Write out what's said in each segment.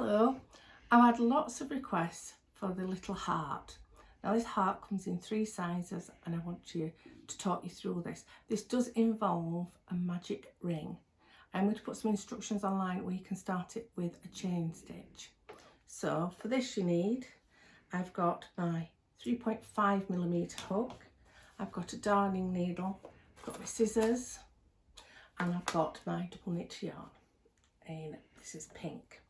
Hello, I've had lots of requests for the little heart. Now this heart comes in 3 sizes and I want you to talk you through this. This does involve a magic ring. I'm going to put some instructions online where you can start it with a chain stitch. So for this I've got my 3.5mm hook, I've got a darning needle, I've got my scissors and I've got my double knit yarn, and this is pink.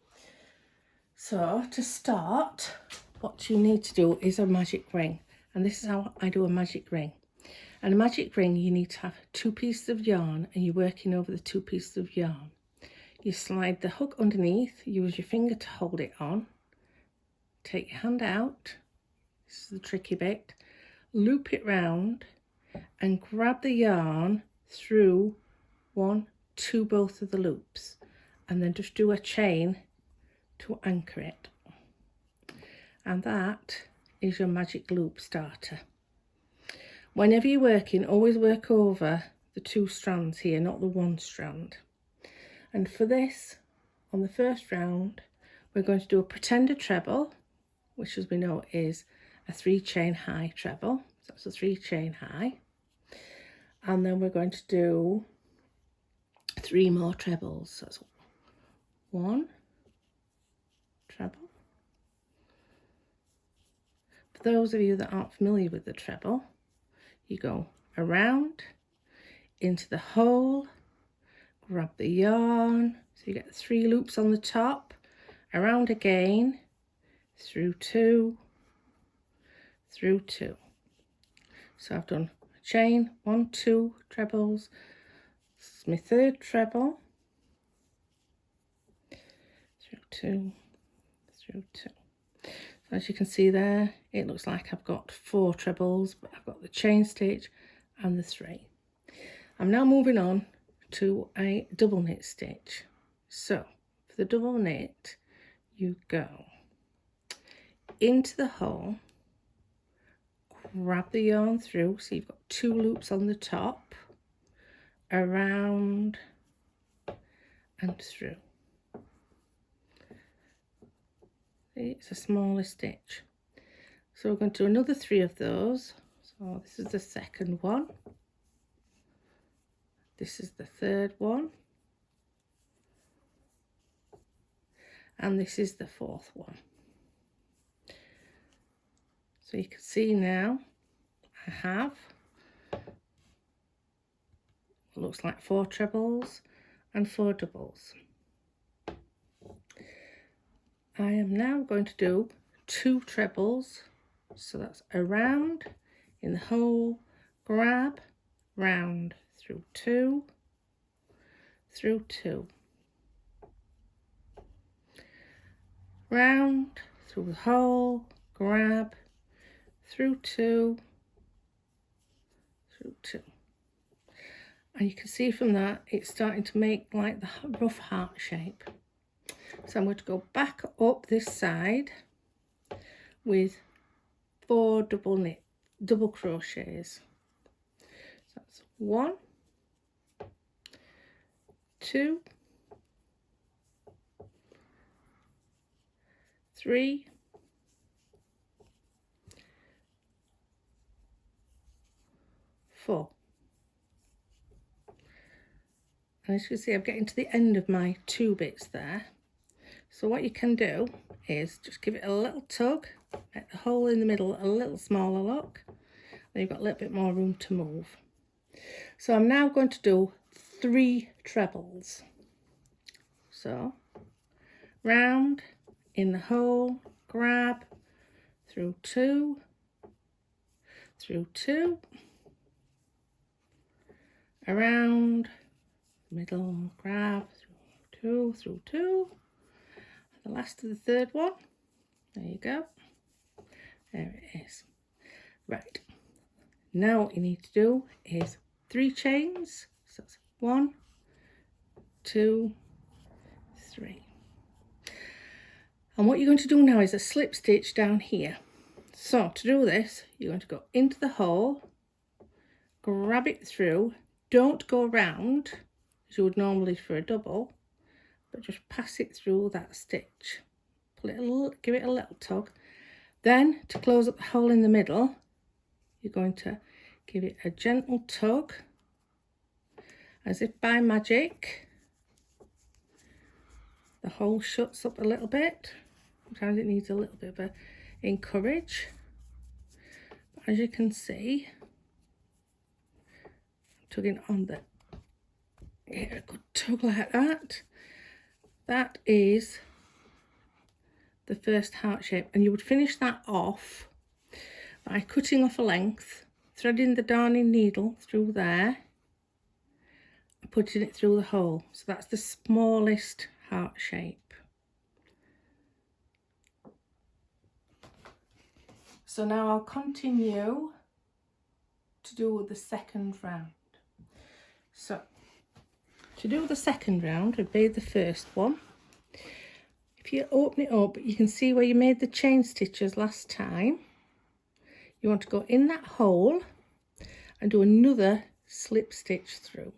So to start, what you need to do is a magic ring, and this is how I do a magic ring. And a magic ring, you need to have 2 pieces of yarn and you're working over the 2 pieces of yarn. You slide the hook underneath, use your finger to hold it on, take your hand out, this is the tricky bit, loop it round and grab the yarn through to both of the loops, and then just do a chain to anchor it. And that is your magic loop starter. Whenever you're working, always work over the 2 strands here, not the 1 strand. And for this, on the first round, we're going to do a pretender treble, which as we know is a 3 chain high treble. So that's a 3 chain high. And then we're going to do 3 more trebles. So that's 1 treble. For those of you that aren't familiar with the treble, you go around, into the hole, grab the yarn, so you get 3 loops on the top, around again, through 2, through 2. So I've done a chain, 1, 2 trebles. This is my 3rd treble, through 2, through 2. So as you can see there, it looks like I've got 4 trebles, but I've got the chain stitch and the 3. I'm now moving on to a double knit stitch. So for the double knit, you go into the hole, grab the yarn through, so you've got 2 loops on the top, around and through. It's a smaller stitch. So we're going to do another 3 of those. So this is the 2nd one. This is the 3rd one. And this is the 4th one. So you can see now I have, it looks like 4 trebles and 4 doubles. I am now going to do 2 trebles, so that's around, in the hole, grab, round, through 2, through 2, round, through the hole, grab, through 2, through 2. And you can see from that it's starting to make like the rough heart shape. So I'm going to go back up this side with 4 double crochets. So that's 1, 2, 3, 4. And as you can see, I'm getting to the end of my 2 bits there. So what you can do is just give it a little tug, make the hole in the middle a little smaller look, then you've got a little bit more room to move. So I'm now going to do 3 trebles. So round, in the hole, grab, through 2, through 2, around, middle, grab, through 2, through 2. The last of the 3rd one, there you go, there it is. Right, now what you need to do is 3 chains, so that's 1, 2, 3. And what you're going to do now is a slip stitch down here. So to do this, you're going to go into the hole, grab it through, don't go round as you would normally for a double, but just pass it through that stitch. pull it a little, give it a little tug. Then to close up the hole in the middle, you're going to give it a gentle tug, as if by magic. The hole shuts up a little bit. Sometimes it needs a little bit of a encourage. But as you can see, I'm tugging on the, get a good tug like that. That is the first heart shape, and you would finish that off by cutting off a length, threading the darning needle through there and putting it through the hole. So that's the smallest heart shape. So now I'll continue to do the second round. So to do the second round would be the first one. If you open it up, you can see where you made the chain stitches last time. You want to go in that hole and do another slip stitch through.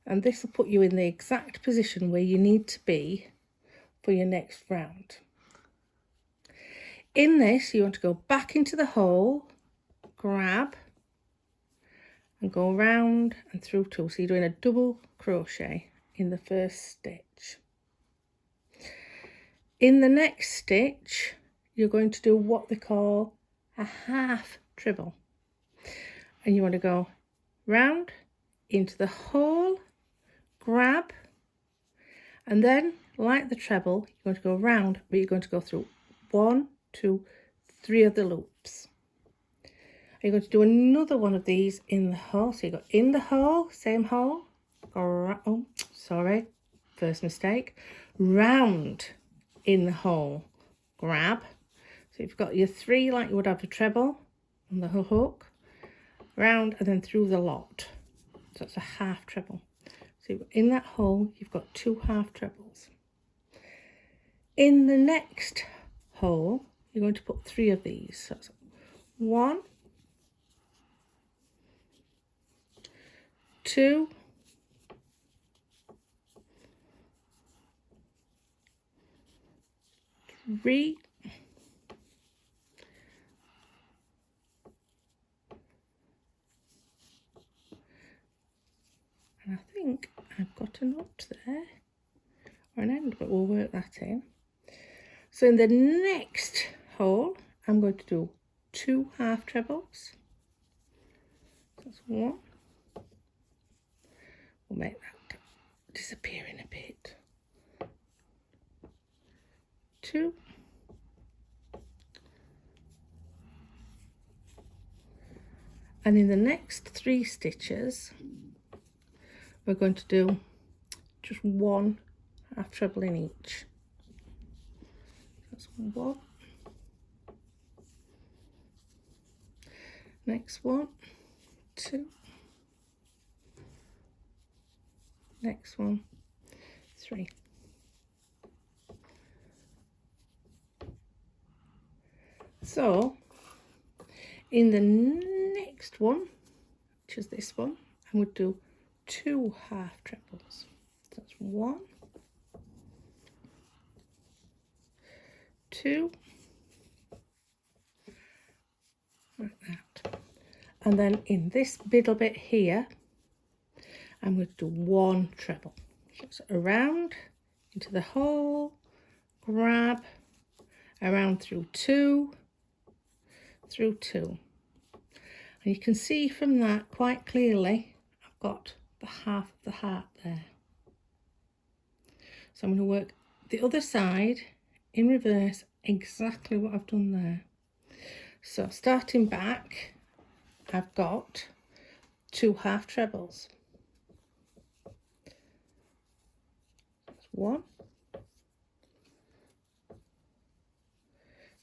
And this will put you in the exact position where you need to be for your next round. In this, you want to go back into the hole, grab, and go round and through two. So you're doing a double crochet in the first stitch. In the next stitch, you're going to do what they call a half treble. And you want to go round into the hole, grab, and then, like the treble, you're going to go round, but you're going to go through 1, 2, 3 of the loops. And you're going to do another one of these in the hole. So you go in the hole, same hole, go, oh, sorry, first mistake, round in the hole, grab. So you've got your 3 like you would have a treble on the hook, round and then through the lot. So it's a half treble. So in that hole, you've got 2 half trebles. In the next hole, you're going to put 3 of these. So it's 1, 2, 3, and I think I've got a knot there, or an end, but we'll work that in. So in the next hole, I'm going to do 2 half trebles. That's 1. We'll make that disappear in a bit. 2. And in the next 3 stitches, we're going to do just 1 half treble in each. That's 1. Next one, 2. Next one, 3. So in the next one, which is this one, I'm going to do 2 half trebles. So that's 1, 2, like that. And then in this middle bit here, I'm going to do 1 treble. So it's around into the hole, grab, around through 2, through 2. And you can see from that quite clearly, I've got the half of the heart there. So I'm going to work the other side in reverse, exactly what I've done there. So starting back, I've got 2 half trebles. That's 1,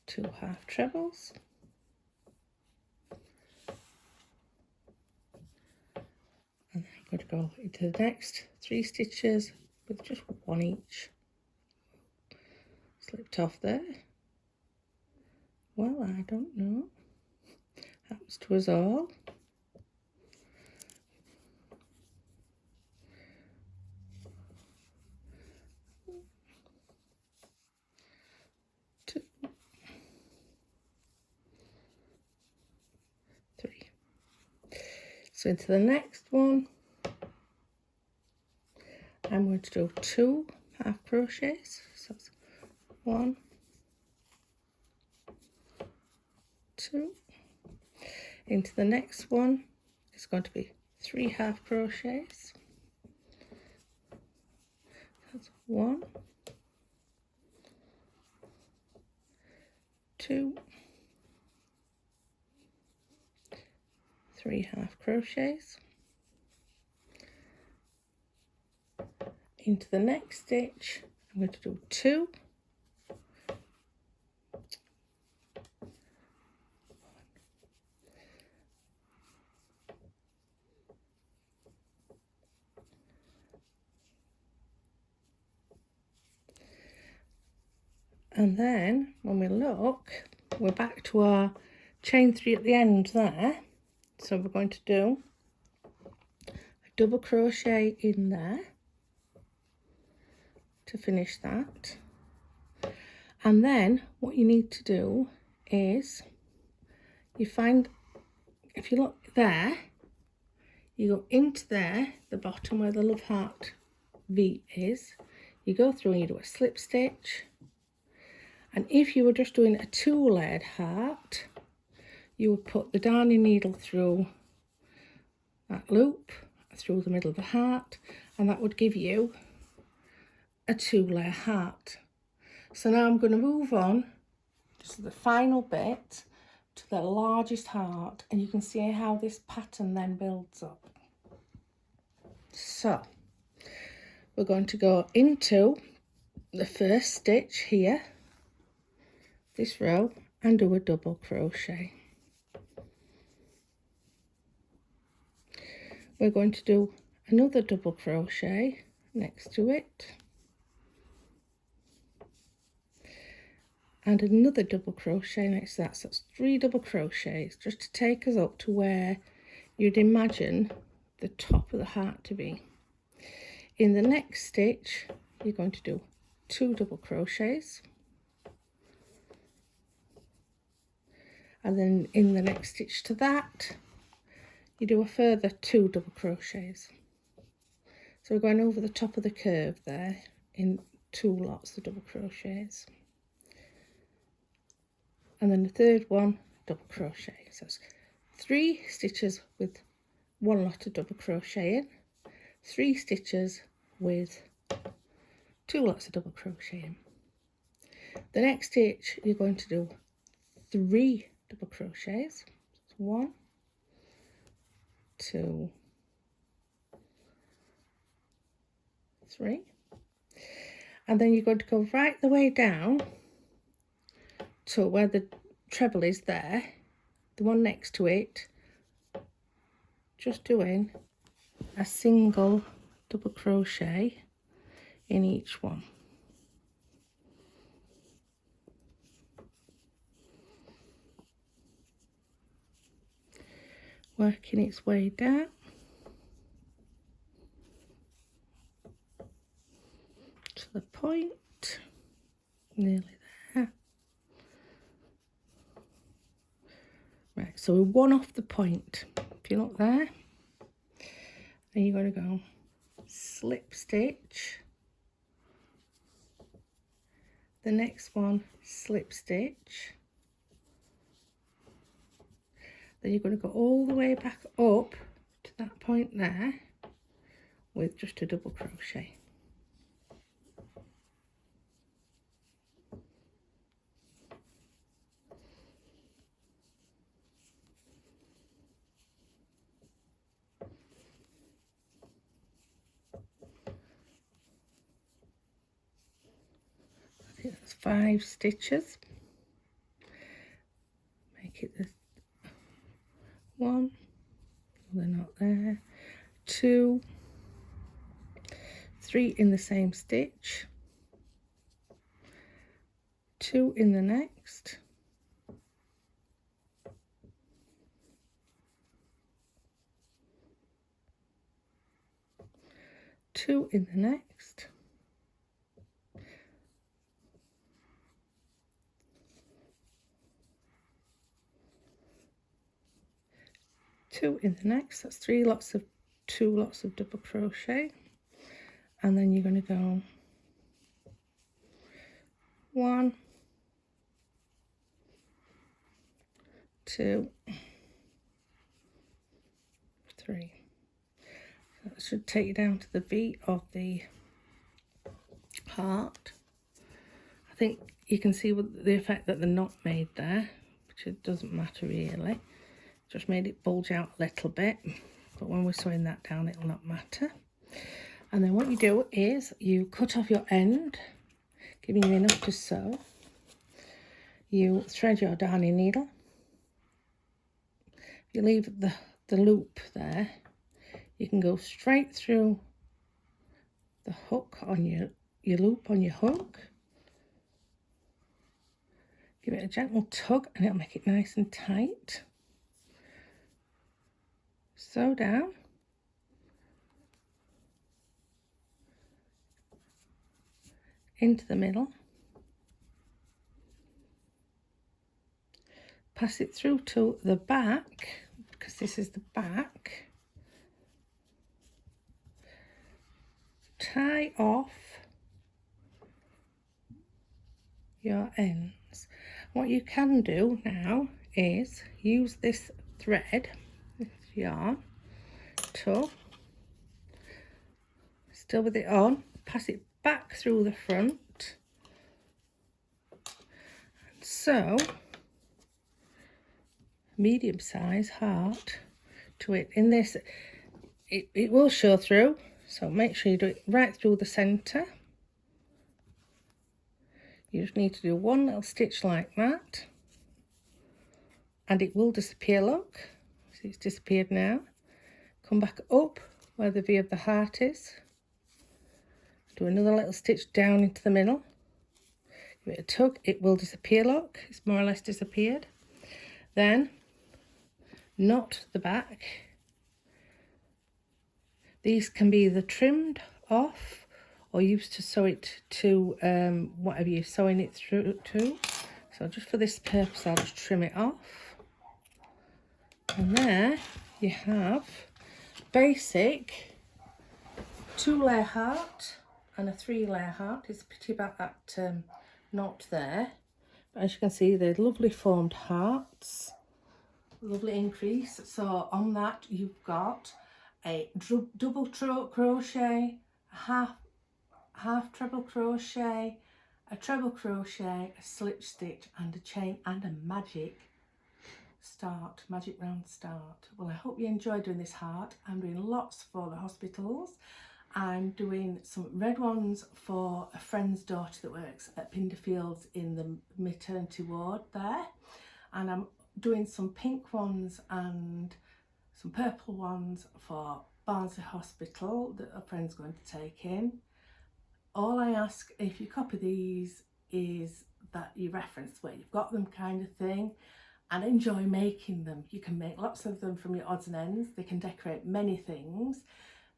2 half trebles, and I'm going to go into the next 3 stitches with just 1 each. Slipped off there. Well, I don't know. Happens to us all. So into the next one, I'm going to do 2 half crochets. So that's 1, 2. Into the next one, it's going to be 3 half crochets. That's 1, 2, 3 half crochets. Into the next stitch, I'm going to do 2, and then when we look, we're back to our chain 3 at the end there. So we're going to do a double crochet in there to finish that. And then what you need to do is, you find, if you look there, you go into there, the bottom where the love heart V is, you go through and you do a slip stitch. And if you were just doing a 2-layered heart, you would put the darning needle through that loop, through the middle of the heart, and that would give you a 2-layer heart. So now I'm going to move on to the final bit, to the largest heart, and you can see how this pattern then builds up. So we're going to go into the first stitch here, this row, and do a double crochet. We're going to do another double crochet next to it, and another double crochet next to that. So that's 3 double crochets, just to take us up to where you'd imagine the top of the heart to be. In the next stitch, you're going to do 2 double crochets, and then in the next stitch to that, you do a further 2 double crochets. So we're going over the top of the curve there in 2 lots of double crochets. And then the third one, double crochet. So it's 3 stitches with 1 lot of double crocheting, 3 stitches with 2 lots of double crocheting. The next stitch, you're going to do 3 double crochets. So 1, 2, 3, and then you're going to go right the way down to where the treble is there, the one next to it, just doing a single double crochet in each one. Working its way down to the point, nearly there. Right, so we're 1 off the point. If you look there, then you're going to go slip stitch, the next one slip stitch, then you're going to go all the way back up to that point there with just a double crochet. I think that's 5 stitches. Make it the 1, they're not there, 2, 3 in the same stitch, 2 in the next, 2 in the next, 2 in the next. That's 2 lots of double crochet, and then you're going to go 1, 2, 3. So that should take you down to the V of the heart. I think you can see the effect that the knot made there, which it doesn't matter really. Just made it bulge out a little bit, but when we're sewing that down it will not matter. And then what you do is you cut off your end, giving you enough to sew. You thread your darning needle. You leave the loop there. You can go straight through the hook on your loop on your hook. Give it a gentle tug and it'll make it nice and tight. Sew down. Into the middle. Pass it through to the back, because this is the back. Tie off your ends. What you can do now is use this thread, this yarn, to, still with it on, pass it back through the front, and sew medium size heart to it. In this, it will show through, so make sure you do it right through the centre. You just need to do 1 little stitch like that, and it will disappear. Look, see, it's disappeared now. Come back up where the V of the heart is, do another little stitch down into the middle, give it a tug, it will disappear. Look, it's more or less disappeared. Then knot the back. These can be either trimmed off or used to sew it to whatever you're sewing it through to. So just for this purpose I'll just trim it off. And there you have basic 2-layer heart and a 3-layer heart. It's a pity about that knot there, but as you can see they're lovely formed hearts, lovely increase. So on that you've got a double crochet, a half treble crochet, a treble crochet, a slip stitch and a chain, and a magic round start. Well, I hope you enjoyed doing this heart. I'm doing lots for the hospitals. I'm doing some red ones for a friend's daughter that works at Pinderfields in the maternity ward there, and I'm doing some pink ones and some purple ones for Barnsley Hospital that a friend's going to take in. All I ask if you copy these is that you reference where you've got them, kind of thing, and enjoy making them. You can make lots of them from your odds and ends. They can decorate many things.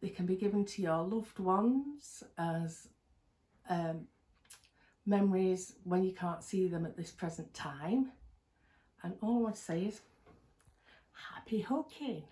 They can be given to your loved ones as memories when you can't see them at this present time. And all I want to say is happy hooking.